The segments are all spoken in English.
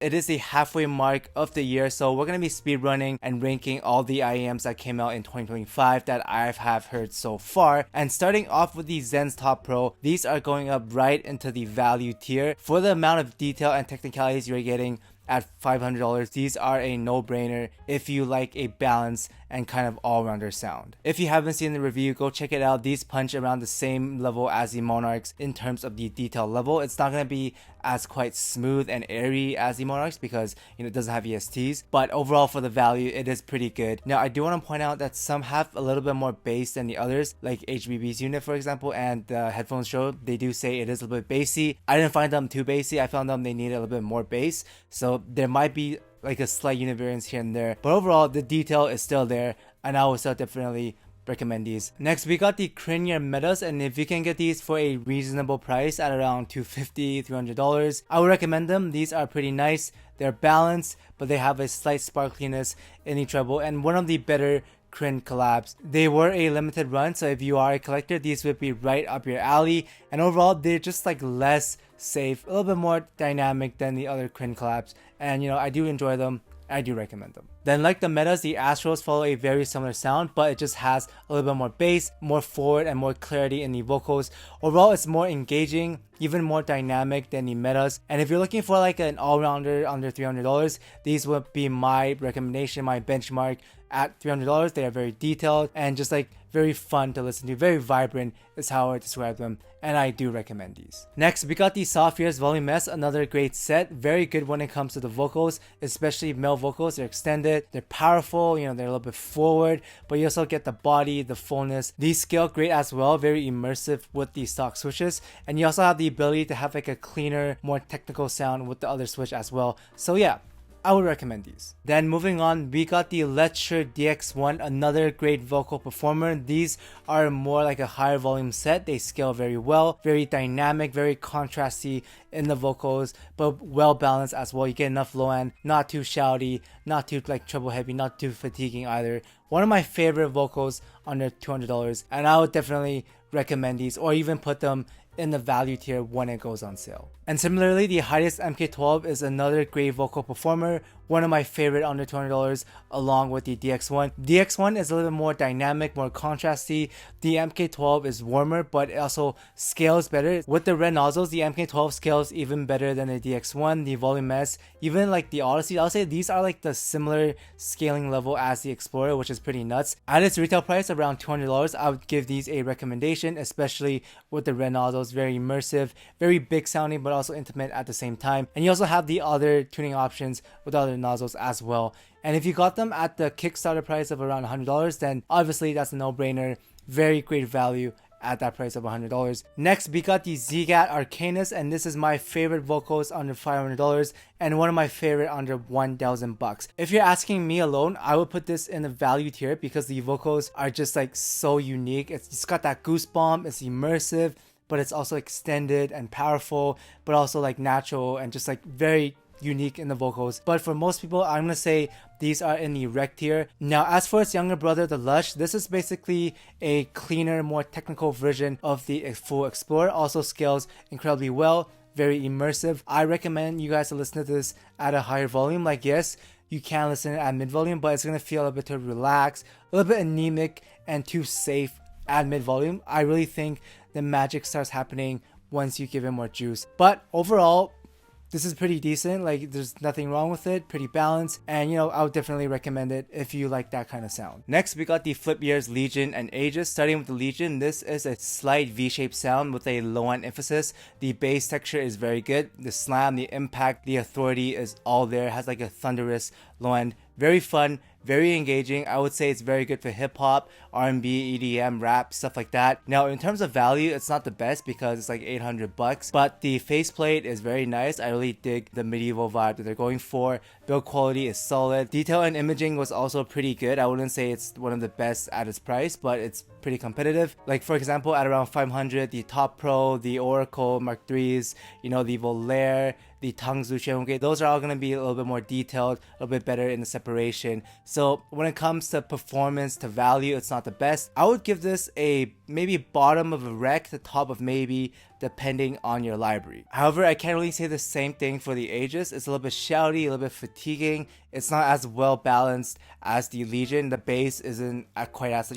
It is the halfway mark of the year, so we're going to be speedrunning and ranking all the IEMs that came out in 2025 that I have heard so far. And starting off with the XENNS Top Pro, these are going up right into the value tier. For the amount of detail and technicalities you're getting at $500, these are a no-brainer if you like a balanced and kind of all-rounder sound. If you haven't seen the review, go check it out. These punch around the same level as the Monarchs in terms of the detail level. It's not going to be as quite smooth and airy as the Monarchs because it doesn't have ESTs, but overall for the value it is pretty good. Now I do want to point out that some have a little bit more bass than the others, like HBB's unit for example, and the headphones show they do say it is a little bit bassy. I didn't find them too bassy. I found them they needed a little bit more bass, so there might be like a slight unit variance here and there, but overall the detail is still there and I would still definitely recommend these. Next we got the CRINEAR metas, and if you can get these for a reasonable price at around $250 $300, I would recommend them. These are pretty nice, they're balanced, but they have a slight sparkliness in the treble and one of the better Crin collabs. They were a limited run, so if you are a collector these would be right up your alley, and overall they're just like less safe, a little bit more dynamic than the other Crin collabs, and I do enjoy them. I do recommend them. Then like the metas, the Astrals follow a very similar sound, but it just has a little bit more bass, more forward, and more clarity in the vocals. Overall, it's more engaging, even more dynamic than the metas. And if you're looking for like an all-rounder under $300, these would be my recommendation, my benchmark at $300. They are very detailed and just like very fun to listen to, very vibrant is how I describe them, and I do recommend these. Next we got the SOFTEARS Volume S, another great set, very good when it comes to the vocals, especially male vocals. They're extended, they're powerful, they're a little bit forward, but you also get the body, the fullness. These scale great as well, very immersive with the stock switches, and you also have the ability to have like a cleaner, more technical sound with the other switch as well. So yeah, I would recommend these. Then moving on, we got the LETSHUOER DX1, another great vocal performer. These are more like a higher volume set. They scale very well, very dynamic, very contrasty in the vocals, but well balanced as well. You get enough low end, not too shouty, not too like treble heavy, not too fatiguing either. One of my favorite vocals under $200, and I would definitely recommend these, or even put them in the value tier when it goes on sale. And similarly, the HIDIZS MK12 is another great vocal performer, one of my favorite under $200, along with the DX1. DX1 is a little bit more dynamic, more contrasty. The MK12 is warmer, but it also scales better. With the red nozzles, the MK12 scales even better than the DX1, the Volume S, even like the Odyssey. I'll say these are like the similar scaling level as the Explorer, which is pretty nuts. At its retail price around $200, I would give these a recommendation, especially with the red nozzles. Very immersive, very big sounding, but also intimate at the same time. And you also have the other tuning options with other nozzles as well. And if you got them at the Kickstarter price of around $100, then obviously that's a no-brainer. Very great value at that price of $100. Next we got the ZIIGAAT ARCANIS, and this is my favorite vocals under $500 and one of my favorite under $1,000. If you're asking me alone, I would put this in the value tier because the vocals are just like so unique. It's got that goosebump, it's immersive, but it's also extended and powerful, but also like natural and just like very unique in the vocals. But for most people, I'm gonna say these are in the rec tier. Now as for its younger brother, the LUSH, this is basically a cleaner, more technical version of the full Explorer. Also scales incredibly well, very immersive. I recommend you guys to listen to this at a higher volume. Like yes, you can listen at mid volume, but it's gonna feel a bit too relaxed, a little bit anemic and too safe at mid volume. I really think the magic starts happening once you give it more juice. But overall, this is pretty decent. Like there's nothing wrong with it, pretty balanced, and I would definitely recommend it if you like that kind of sound. Next we got the FLIPEARS Legion and AEGIS. Starting with the Legion, this is a slight V-shaped sound with a low end emphasis. The bass texture is very good, the slam, the impact, the authority is all there. It has like a thunderous low end, very fun, very engaging. I would say it's very good for hip hop, R&B, EDM, rap, stuff like that. Now in terms of value, it's not the best because it's like $800, but the faceplate is very nice. I really dig the medieval vibe that they're going for. Build quality is solid. Detail and imaging was also pretty good. I wouldn't say it's one of the best at its price, but it's pretty competitive. Like for example, at around $500, the Top Pro, the Oracle Mark IIIs, the Volare, the TANGZU Cheonge. Those are all going to be a little bit more detailed, a little bit better in the separation. So when it comes to performance to value, it's not the best. I would give this a maybe bottom of a rec to top of maybe, depending on your library. However, I can't really say the same thing for the Aegis. It's a little bit shouty, a little bit fatiguing. It's not as well balanced as the Legion. The base isn't quite as,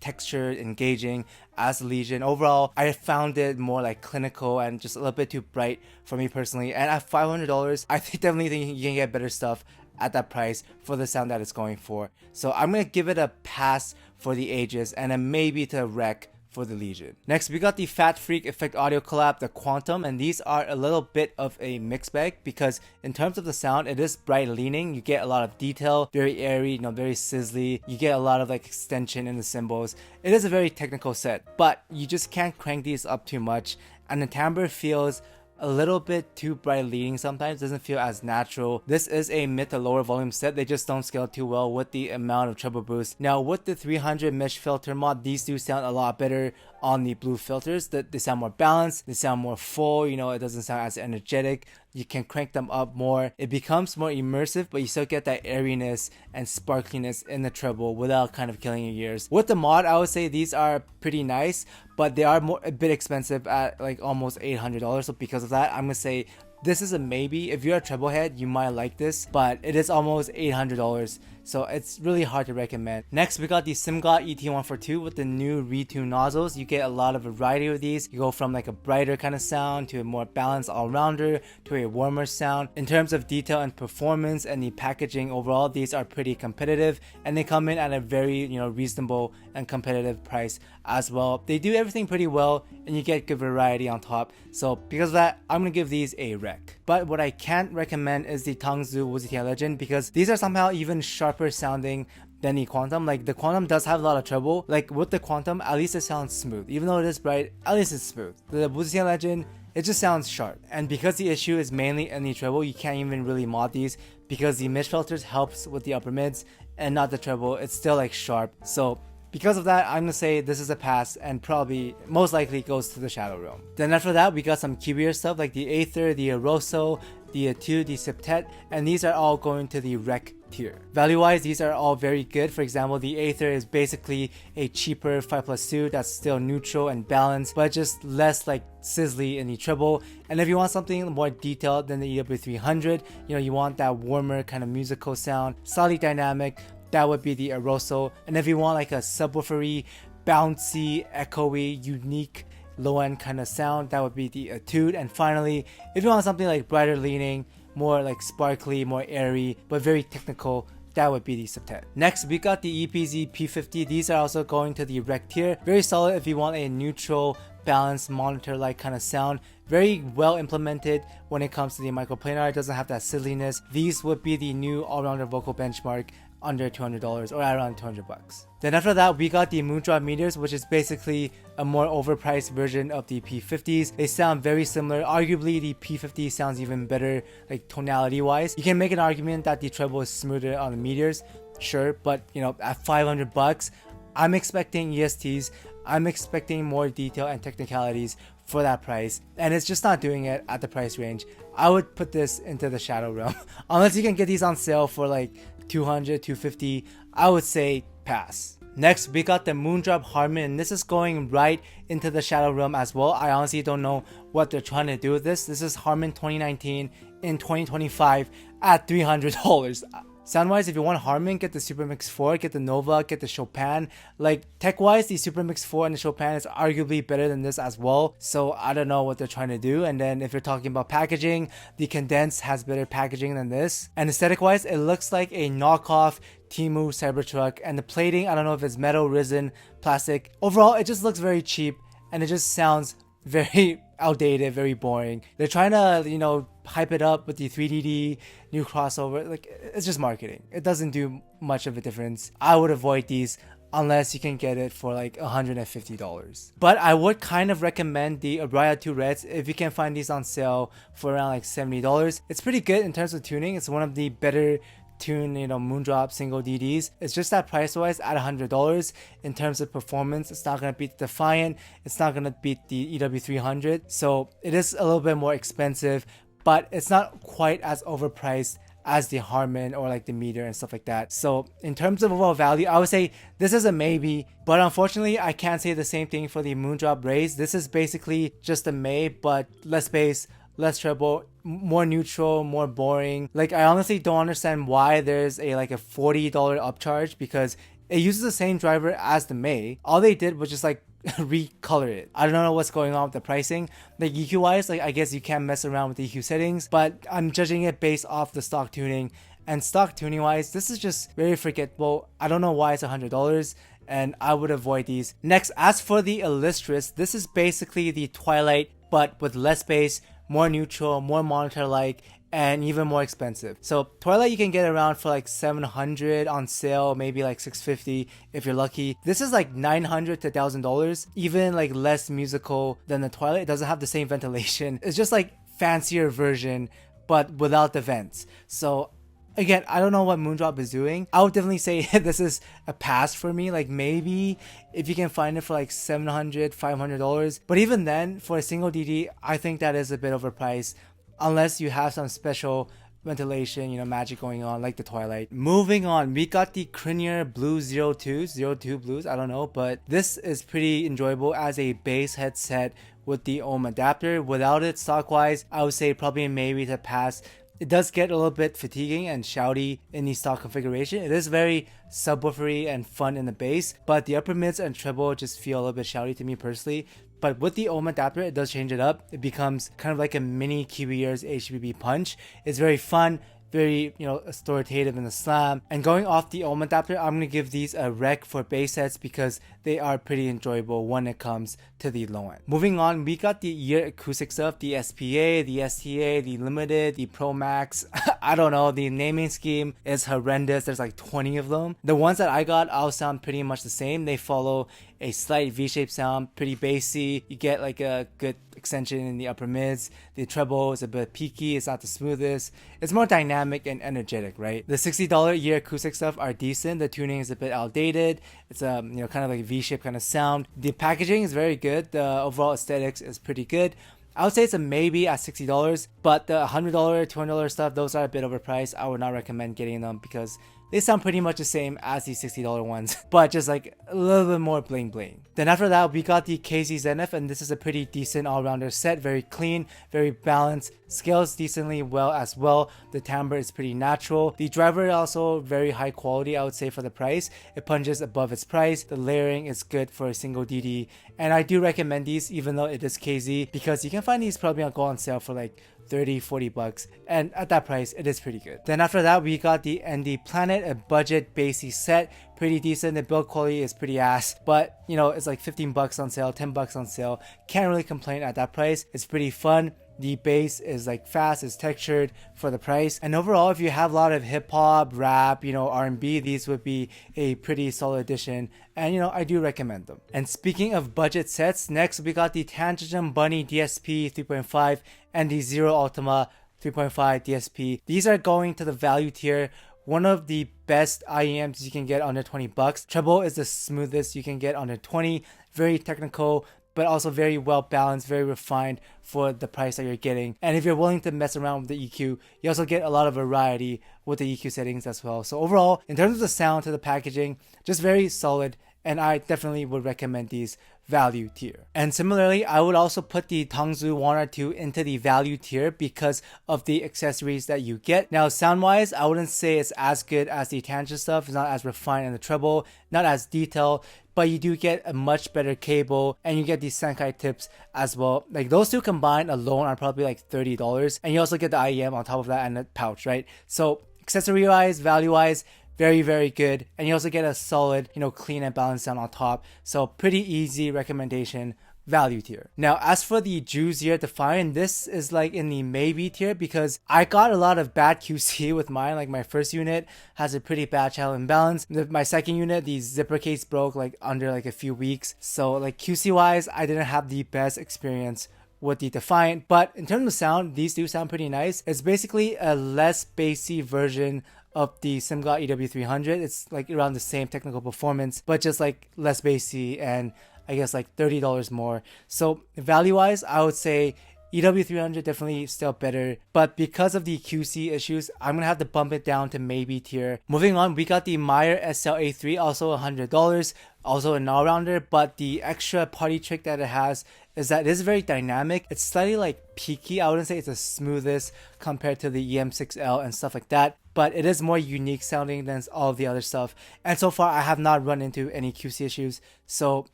textured, engaging as the Legion. Overall, I found it more like clinical and just a little bit too bright for me personally. And at $500, I definitely think you can get better stuff at that price for the sound that it's going for. So I'm gonna give it a pass for the Aegis and then maybe to rec for the Legion. Next, we got the FATFREQ Effect Audio Collab, the Quantum, and these are a little bit of a mixed bag because in terms of the sound, it is bright leaning. You get a lot of detail, very airy, very sizzly. You get a lot of like extension in the cymbals. It is a very technical set, but you just can't crank these up too much, and the timbre feels a little bit too bright leading sometimes, doesn't feel as natural. This is a mid to lower volume set. They just don't scale too well with the amount of treble boost. Now with the 300 mesh filter mod, these do sound a lot better on the blue filters. They sound more balanced, they sound more full, it doesn't sound as energetic. You can crank them up more. It becomes more immersive, but you still get that airiness and sparkliness in the treble without kind of killing your ears. With the mod, I would say these are pretty nice, but they are a bit expensive at like almost $800. So because of that, I'm gonna say this is a maybe. If you're a treble head, you might like this, but it is almost $800. So it's really hard to recommend. Next, we got the SIMGOT ET142 with the new retune nozzles. You get a lot of variety with these. You go from like a brighter kind of sound to a more balanced all-rounder to a warmer sound. In terms of detail and performance and the packaging overall, these are pretty competitive and they come in at a very reasonable and competitive price as well. They do everything pretty well and you get good variety on top. So because of that, I'm gonna give these a rec. But what I can't recommend is the TANGZU WULTIMA Legend because these are somehow even sharper sounding than the Quantum. Like the Quantum does have a lot of treble. Like with the Quantum, at least it sounds smooth. Even though it is bright, at least it's smooth. The WULTIMA Legend, it just sounds sharp. And because the issue is mainly in the treble, you can't even really mod these because the mid filters helps with the upper mids and not the treble. It's still like sharp. So because of that, I'm gonna say this is a pass and probably most likely goes to the Shadow Realm. Then after that, we got some KIWIEARS stuff like the AETHER, the ARIOSO, the ETUDE, the SEPTET, and these are all going to the rec tier. Value wise, these are all very good. For example, the AETHER is basically a cheaper 5+2 that's still neutral and balanced, but just less like sizzly in the treble. And if you want something more detailed than the EW300, you want that warmer kind of musical sound, slightly dynamic, that would be the ARIOSO. And if you want like a subwoofery, bouncy, echoey, unique low-end kind of sound, that would be the ETUDE. And finally, if you want something like brighter leaning, more like sparkly, more airy, but very technical, that would be the SEPTET. Next, we got the EPZ P50. These are also going to the rec tier. Very solid if you want a neutral, balanced, monitor-like kind of sound. Very well implemented when it comes to the microplanar. It doesn't have that silliness. These would be the new all-rounder vocal benchmark under $200 or around $200. Then after that, we got the Moondrop meters, which is basically a more overpriced version of the P50s. They sound very similar. Arguably, the P50 sounds even better, like tonality wise. You can make an argument that the treble is smoother on the meters, sure, but at $500, I'm expecting ESTs. I'm expecting more detail and technicalities for that price, and it's just not doing it at the price range. I would put this into the Shadow Realm. Unless you can get these on sale for like $200, $250, I would say pass. Next, we got the Moondrop HARMON, and this is going right into the Shadow Realm as well. I honestly don't know what they're trying to do with this. This is HARMON 2019 in 2025 at $300. Sound-wise, if you want HARMON, get the Super Mix 4, get the Nova, get the Chopin. Like, tech-wise, the Super Mix 4 and the Chopin is arguably better than this as well. So, I don't know what they're trying to do. And then, if you're talking about packaging, the Condense has better packaging than this. And aesthetic-wise, it looks like a knockoff Temu Cybertruck. And the plating, I don't know if it's metal, resin, plastic. Overall, it just looks very cheap. And it just sounds very outdated, very boring. They're trying to, hype it up with the 3DD, new crossover. Like, it's just marketing. It doesn't do much of a difference. I would avoid these unless you can get it for like $150. But I would kind of recommend the ARIA 2 Reds if you can find these on sale for around like $70. It's pretty good in terms of tuning. It's one of the better tune Moondrop single DDs. It's just that price wise at $100. In terms of performance, it's not gonna beat the Defiant, it's not gonna beat the EW300, so it is a little bit more expensive, but it's not quite as overpriced as the Harmon or like the METEOR and stuff like that. So in terms of overall value, I would say this is a maybe, but unfortunately I can't say the same thing for the Moondrop Raise. This is basically just a May, but less bass, less treble, more neutral, more boring. Like, I honestly don't understand why there's a like a $40 upcharge, because it uses the same driver as the May. All they did was just like recolor it. I don't know what's going on with the pricing. Like EQ wise, like I guess you can mess around with the EQ settings, but I'm judging it based off the stock tuning. And stock tuning wise, this is just very forgettable. I don't know why it's $100, and I would avoid these. Next, as for the Illustrious, this is basically the Twilight, but with less bass, more neutral, more monitor-like, and even more expensive. So Twilight you can get around for like $700 on sale, maybe like $650 if you're lucky. This is like $900 to $1,000, even like less musical than the Twilight. It doesn't have the same ventilation. It's just like fancier version, but without the vents. So again, I don't know what Moondrop is doing. I would definitely say this is a pass for me. Like maybe if you can find it for like $700, $500. But even then, for a single DD, I think that is a bit overpriced, unless you have some special ventilation, you know, magic going on like the Twilight. Moving on, we got the CRINEAR Blue 02 Blues, I don't know, but this is pretty enjoyable as a bass headset with the ohm adapter. Without it, stock wise, I would say probably maybe to pass. It does get a little bit fatiguing and shouty in the stock configuration. It is very subwoofery and fun in the bass, but the upper mids and treble just feel a little bit shouty to me personally. But with the ohm adapter, it does change it up. It becomes kind of like a mini KIWIEARS HBB punch. It's very fun, very, you know, authoritative in the slam. And going off the ohm adapter, I'm gonna give these a rec for bass sets because they are pretty enjoyable when it comes to the low end. Moving on, we got the EAR-ACOUSTIC stuff, the SPA, the STA, the Limited, the Pro Max. I don't know, the naming scheme is horrendous. There's like 20 of them. The ones that I got all sound pretty much the same. They follow a slight V-shaped sound, pretty bassy. You get like a good extension in the upper mids. The treble is a bit peaky, it's not the smoothest. It's more dynamic and energetic, right? The $60 EAR-ACOUSTIC stuff are decent. The tuning is a bit outdated. It's a, you know, kind of like a V-shaped kind of sound. The packaging is very good. The overall aesthetics is pretty good. I would say it's a maybe at $60, but the $100, $200 stuff, those are a bit overpriced. I would not recommend getting them because they sound pretty much the same as the $60 ones, but just like a little bit more bling bling. Then after that, we got the KZ-ZenF, and this is a pretty decent all-rounder set. Very clean, very balanced, scales decently well as well. The timbre is pretty natural. The driver is also very high quality, I would say, for the price. It punches above its price. The layering is good for a single DD, and I do recommend these even though it is KZ, because you can find these probably on go on sale for like $30-$40, and at that price it is pretty good. Then after that, we got the ND Planet, a budget bassy set, pretty decent. The build quality is pretty ass, but you know, it's like $15 on sale, $10 on sale. Can't really complain at that price. It's pretty fun. The bass is like fast, it's textured for the price, and overall, if you have a lot of hip-hop, rap, you know, R&B, these would be a pretty solid addition, and you know, I do recommend them. And speaking of budget sets, next we got the TANCHJIM Bunny DSP 3.5 and the Zero Ultima 3.5 DSP. These are going to the value tier. One of the best IEMs you can get under $20. Treble is the smoothest you can get under 20. Very technical, but also very well balanced, very refined for the price that you're getting. And if you're willing to mess around with the EQ, you also get a lot of variety with the EQ settings as well. So overall, in terms of the sound to the packaging, just very solid, and I definitely would recommend these value tier. And similarly, I would also put the TANGZU WANER 2 into the value tier because of the accessories that you get. Now, sound wise, I wouldn't say it's as good as the TANCHJIM stuff. It's not as refined in the treble, not as detailed, but you do get a much better cable, and you get these Senkai tips as well. Like those two combined alone are probably like $30, and you also get the IEM on top of that and the pouch, right? So accessory wise, value wise, very, very good. And you also get a solid, you know, clean and balanced sound on top. So pretty easy recommendation, value tier. Now, as for the JUZEAR Defiant, this is like in the maybe tier because I got a lot of bad QC with mine. Like my first unit has a pretty bad channel imbalance. My second unit, the zipper case broke like under like a few weeks. So like QC wise, I didn't have the best experience with the Defiant, but in terms of sound, these do sound pretty nice. It's basically a less bassy version of the SIMGOT EW300. It's like around the same technical performance, but just like less bassy and I guess like $30 more. So value wise, I would say EW300 definitely still better, but because of the QC issues, I'm gonna have to bump it down to maybe tier. Moving on, we got the Meyer SL-A3, also $100, also an all-rounder, but the extra party trick that it has is that it is very dynamic. It's slightly like peaky. I wouldn't say it's the smoothest compared to the EM6L and stuff like that, but it is more unique sounding than all of the other stuff. And so far, I have not run into any QC issues. So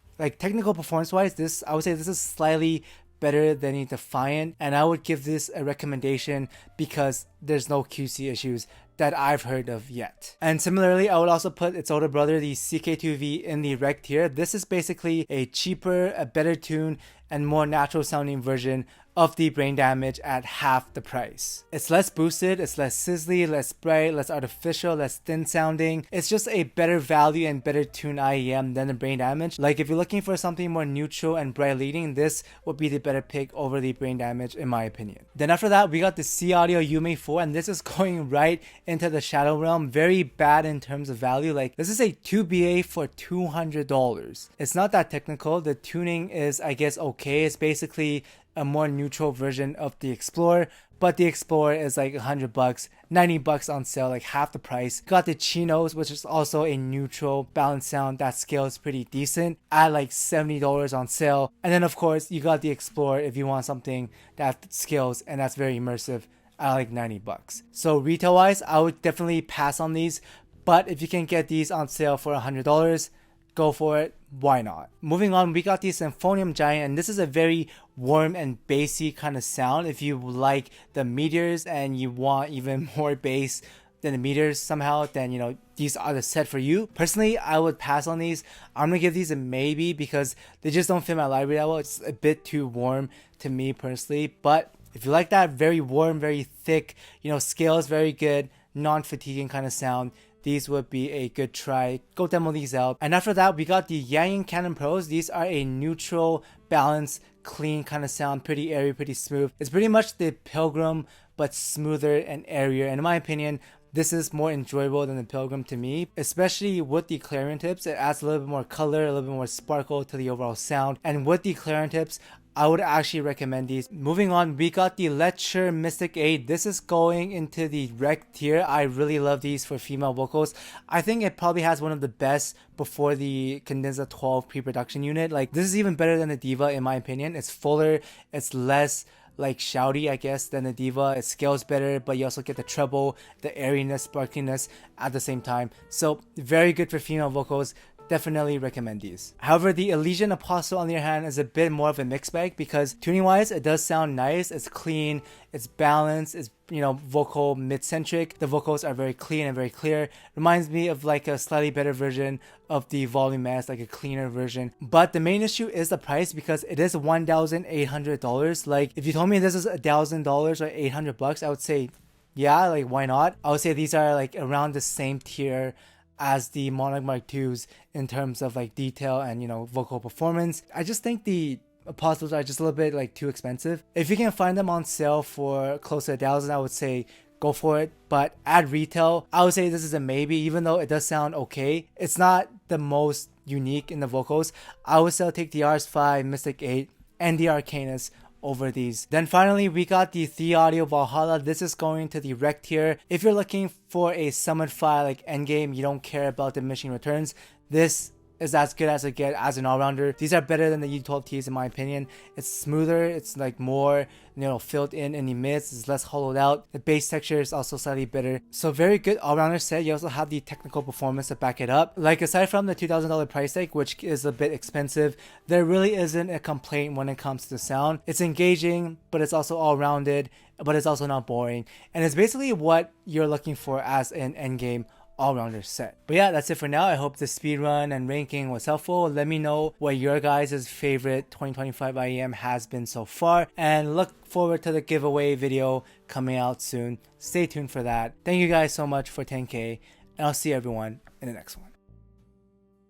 like technical performance wise, I would say this is slightly better than the Defiant, and I would give this a recommendation because there's no QC issues that I've heard of yet. And similarly, I would also put its older brother, the CK2V, in the rec tier. This is basically a cheaper, a better tune, and more natural sounding version of the Brain Damage at half the price. It's less boosted, it's less sizzly, less bright, less artificial, less thin sounding. It's just a better value and better tune IEM than the Brain Damage. Like if you're looking for something more neutral and bright leading, this would be the better pick over the Brain Damage in my opinion. Then after that, we got the C Audio Yume 4, and this is going right into the Shadow Realm. Very bad in terms of value. Like this is a 2BA for $200. It's not that technical. The tuning is, I guess, okay. It's basically a more neutral version of the Explorer, but the Explorer is like $100, $90 on sale, like half the price. Got the Chinos, which is also a neutral balanced sound that scales pretty decent, at like $70 on sale. And then of course you got the Explorer if you want something that scales and that's very immersive, at like $90. So retail wise, I would definitely pass on these, but if you can get these on sale for $100, go for it. Why not? Moving on, we got the Symphonium Giant, and this is a very warm and bassy kind of sound. If you like the Meteors and you want even more bass than the Meteors somehow, then you know these are the set for you. Personally, I would pass on these. I'm gonna give these a maybe because they just don't fit my library that well. It's a bit too warm to me personally, but if you like that very warm, very thick, you know, scale is very good, non-fatiguing kind of sound, these would be a good try. Go demo these out. And after that, we got the Yang Canon Pros. These are a neutral, balanced, clean kind of sound, pretty airy, pretty smooth. It's pretty much the Pilgrim, but smoother and airier. And in my opinion, this is more enjoyable than the Pilgrim to me, especially with the Clarion tips. It adds a little bit more color, a little bit more sparkle to the overall sound. And with the Clarion tips, I would actually recommend these. Moving on, we got the LETSHUOER Mystic 8. This is going into the rec tier. I really love these for female vocals. I think it probably has one of the best before the Cadenza 12 pre-production unit. Like this is even better than the Diva in my opinion. It's fuller, it's less like shouty I guess than the Diva. It scales better, but you also get the treble, the airiness, sparkliness at the same time. So very good for female vocals. Definitely recommend these. However, the Elysian Apostle on the other hand is a bit more of a mixed bag because tuning wise it does sound nice, it's clean, it's balanced, it's, you know, vocal mid-centric. The vocals are very clean and very clear. Reminds me of like a slightly better version of the Volume S, like a cleaner version. But the main issue is the price because it is $1,800. Like if you told me this is $1,000 or $800, I would say yeah, like why not? I would say these are like around the same tier as the Monarch Mark IIs in terms of like detail and, you know, vocal performance. I just think the Apostles are just a little bit like too expensive. If you can find them on sale for close to $1,000, I would say go for it. But at retail, I would say this is a maybe, even though it does sound okay. It's not the most unique in the vocals. I would still take the RS5, Mystic 8, and the Arcanis over these. Then finally, we got the The Audio Valhalla. This is going to the rec tier. If you're looking for a summon file like endgame, you don't care about diminishing returns, this is as good as it gets as an all-rounder. These are better than the U12Ts in my opinion. It's smoother, it's like more, you know, filled in the mids, it's less hollowed out. The bass texture is also slightly better. So very good all-rounder set. You also have the technical performance to back it up. Like aside from the $2,000 price tag, which is a bit expensive, there really isn't a complaint when it comes to the sound. It's engaging, but it's also all-rounded, but it's also not boring. And it's basically what you're looking for as an endgame all-rounder set. But yeah, that's it for now. I hope the speedrun and ranking was helpful. Let me know what your guys' favorite 2025 IEM has been so far, and look forward to the giveaway video coming out soon. Stay tuned for that. Thank you guys so much for 10k, and I'll see everyone in the next one.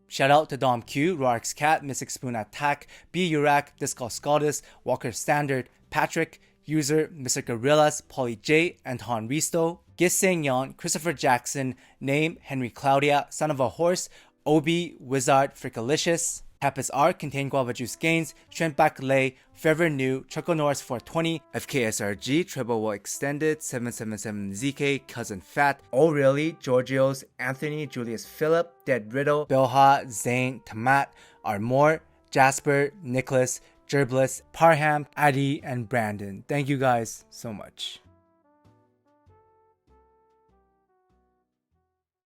Shout out to Dom Q, Roark's Cat, Mystic Spoon Attack, B Urac, Discal Scaldus, Walker Standard, Patrick, User, Mr. Gorillas, Polly J, Anton Risto, Giseng Christopher Jackson, Name, Henry Claudia, Son of a Horse, Obi, Wizard, Frickalicious, Tapis R, Contain Guava Juice Gains, Shrimp Bac-Lay, Forever New, Choco Norris 420, FKSRG, Treble Wall Extended, 777ZK, Cousin Fat, Oh Really, Giorgio's, Anthony, Julius Phillip, Dead Riddle, Bilha, Zane, Tamat, Armor, Jasper, Nicholas, Gerbless, Parham, Addy, and Brandon. Thank you guys so much.